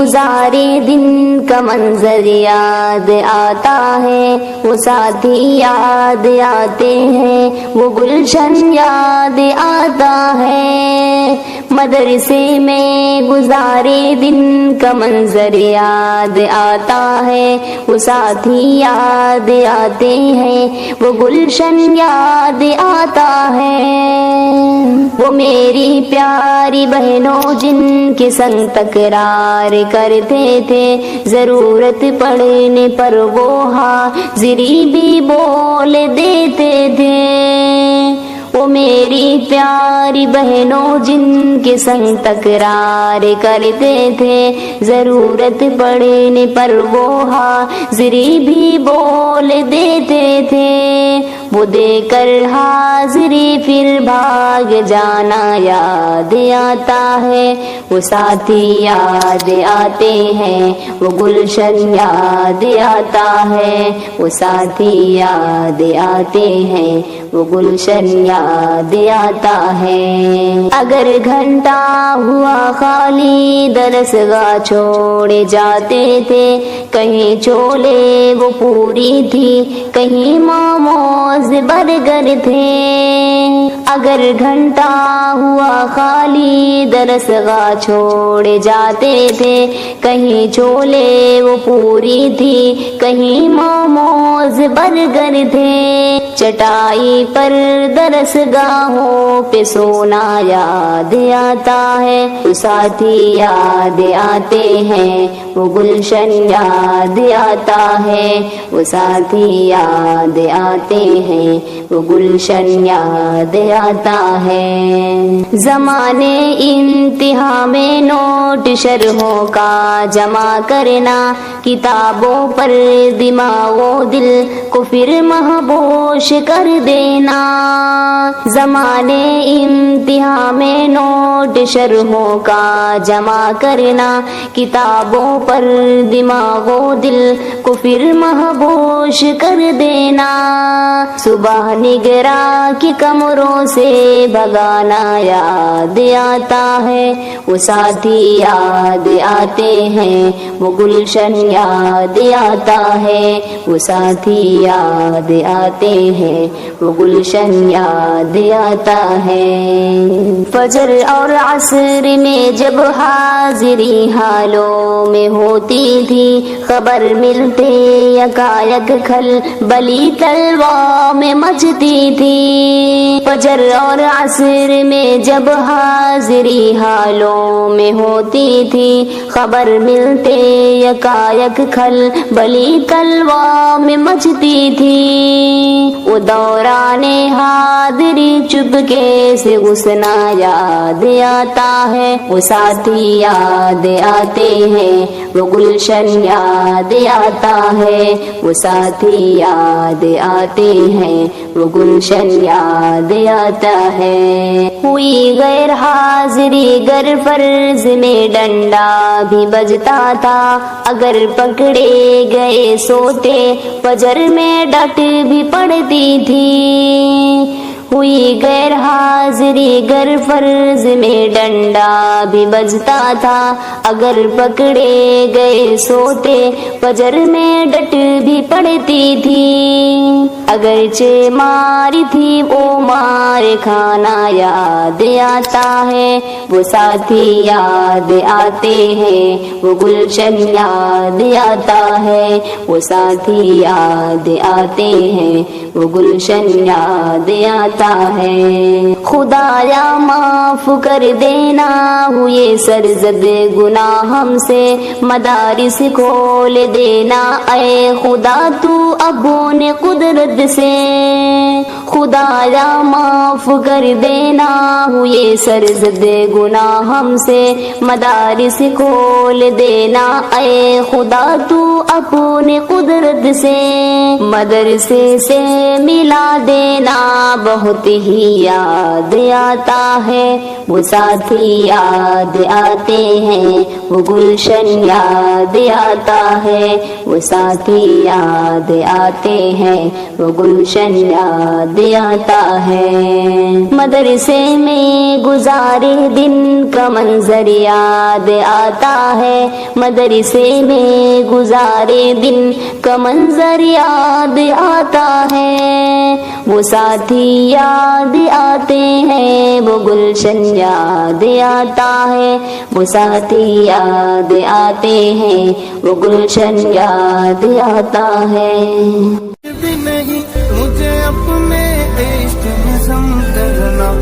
گزارے دن کا منظر یاد آتا ہے، وہ ساتھی یاد آتے ہیں، وہ گلشن یاد آتا ہے، مدرسے میں گزارے دن کا منظر یاد آتا ہے، وہ ساتھی یاد آتے ہیں، وہ گلشن یاد آتا ہے، وہ میری پیاری بہنوں جن کے سنگ تکرار کرتے تھے، ضرورت پڑنے پر وہ حاضری بھی بول دیتے تھے، وہ میری پیاری بہنوں جن کے سنگ تکرار کرتے تھے، ضرورت پڑنے پر وہ حاضری بھی بول دیتے تھے، وہ دے کر حاضری پھر بھاگ جانا یاد آتا ہے، وہ ساتھی یاد آتے ہیں، وہ گلشن یاد آتا ہے، وہ ساتھی یاد آتے ہیں، وہ گلشن یاد آتا ہے، اگر گھنٹہ ہوا خالی درسگاہ چھوڑے جاتے تھے، کہیں چولے وہ پوری تھی، کہیں موموز برگر تھے، اگر گھنٹہ ہوا خالی درسگاہ چھوڑے جاتے تھے، کہیں چولے وہ پوری تھی، کہیں موموز برگر تھے، چٹائی پر درسگاہوں پہ سونا یاد آتا ہے، وہ ساتھی یاد آتے ہیں، وہ گلشن یاد آتا ہے، وہ ساتھی یاد آتے ہیں، وہ گلشن یاد آتا ہے، زمانے انتہا میں نوٹ شرحوں کا جمع کرنا، کتابوں پر دماغ و دل کو پھر مہبوش کر دینا، زمانے انتہا میں نوٹ شرحوں کا جمع کرنا، کتابوں پر دماغ و دل کو پھر مہبوش کر دینا، صبح نگراں کی کمروں سے بھگانا یاد آتا ہے، وہ ساتھی یاد آتے ہیں، وہ گلشن یاد آتا ہے، وہ ساتھی یاد آتے ہیں، وہ گلشن یاد آتا ہے، فجر اور عصر میں جب حاضری حالوں میں ہوتی تھی، خبر ملتے یکایک کھل بلی تلوار میں مچتی تھی، فجر اور عصر میں جب حاضری حالوں میں ہوتی تھی، خبر ملتے یکایک کھل بلی تلوار میں مچتی تھی، وہ دوران حاضری چپکے سے غصنا یاد آتا ہے، وہ ساتھی یاد آتے ہیں، وہ گلشن یاد آتا ہے، وہ ساتھی یاد آتے ہیں، وہ گلشن یاد آتا ہے، ہوئی غیر حاضری گر فرض میں ڈنڈا بھی بجتا تھا، اگر پکڑے گئے سوتے فجر میں ڈٹ بھی پڑتی تھی، ہوئی غیر حاضری گر فرض میں ڈنڈا بھی بجتا تھا، اگر پکڑے گئے سوتے فجر میں ڈٹ بھی پڑتی تھی، اگرچہ ماری تھی وہ مار کھانا یاد آتا ہے، وہ ساتھی یاد آتے ہیں، وہ گلشن یاد آتا ہے، وہ ساتھی یاد آتے ہیں، وہ گلشن یاد آتا ہے، خدایا معاف کر دینا ہوئے سرزد گناہ ہم سے، مدارس کھول دینا اے خدا تو ابون قدرت سے، خدایا معاف کر دینا ہوئے سرزد گناہ ہم سے، مدارس کھول دینا اے خدا تو اپنے قدرت سے، مدرسے سے ملا دینا بہت ہی یاد آتا ہے، وہ ساتھی یاد آتے ہیں، وہ گلشن یاد آتا ہے، وہ ساتھی یاد آتے ہیں، وہ گلشن یاد یاد آتا ہے. مدرسے میں گزارے دن کا منظر یاد آتا ہے. مدرسے میں گزارے دن کا منظر یاد آتا ہے. وہ ساتھی یاد آتے ہیں، وہ گلشن یاد آتا ہے. وہ ساتھی یاد آتے ہیں، وہ گلشن یاد آتا ہے. بھی نہیں مجھے اپنے عشق میں سم کرنا.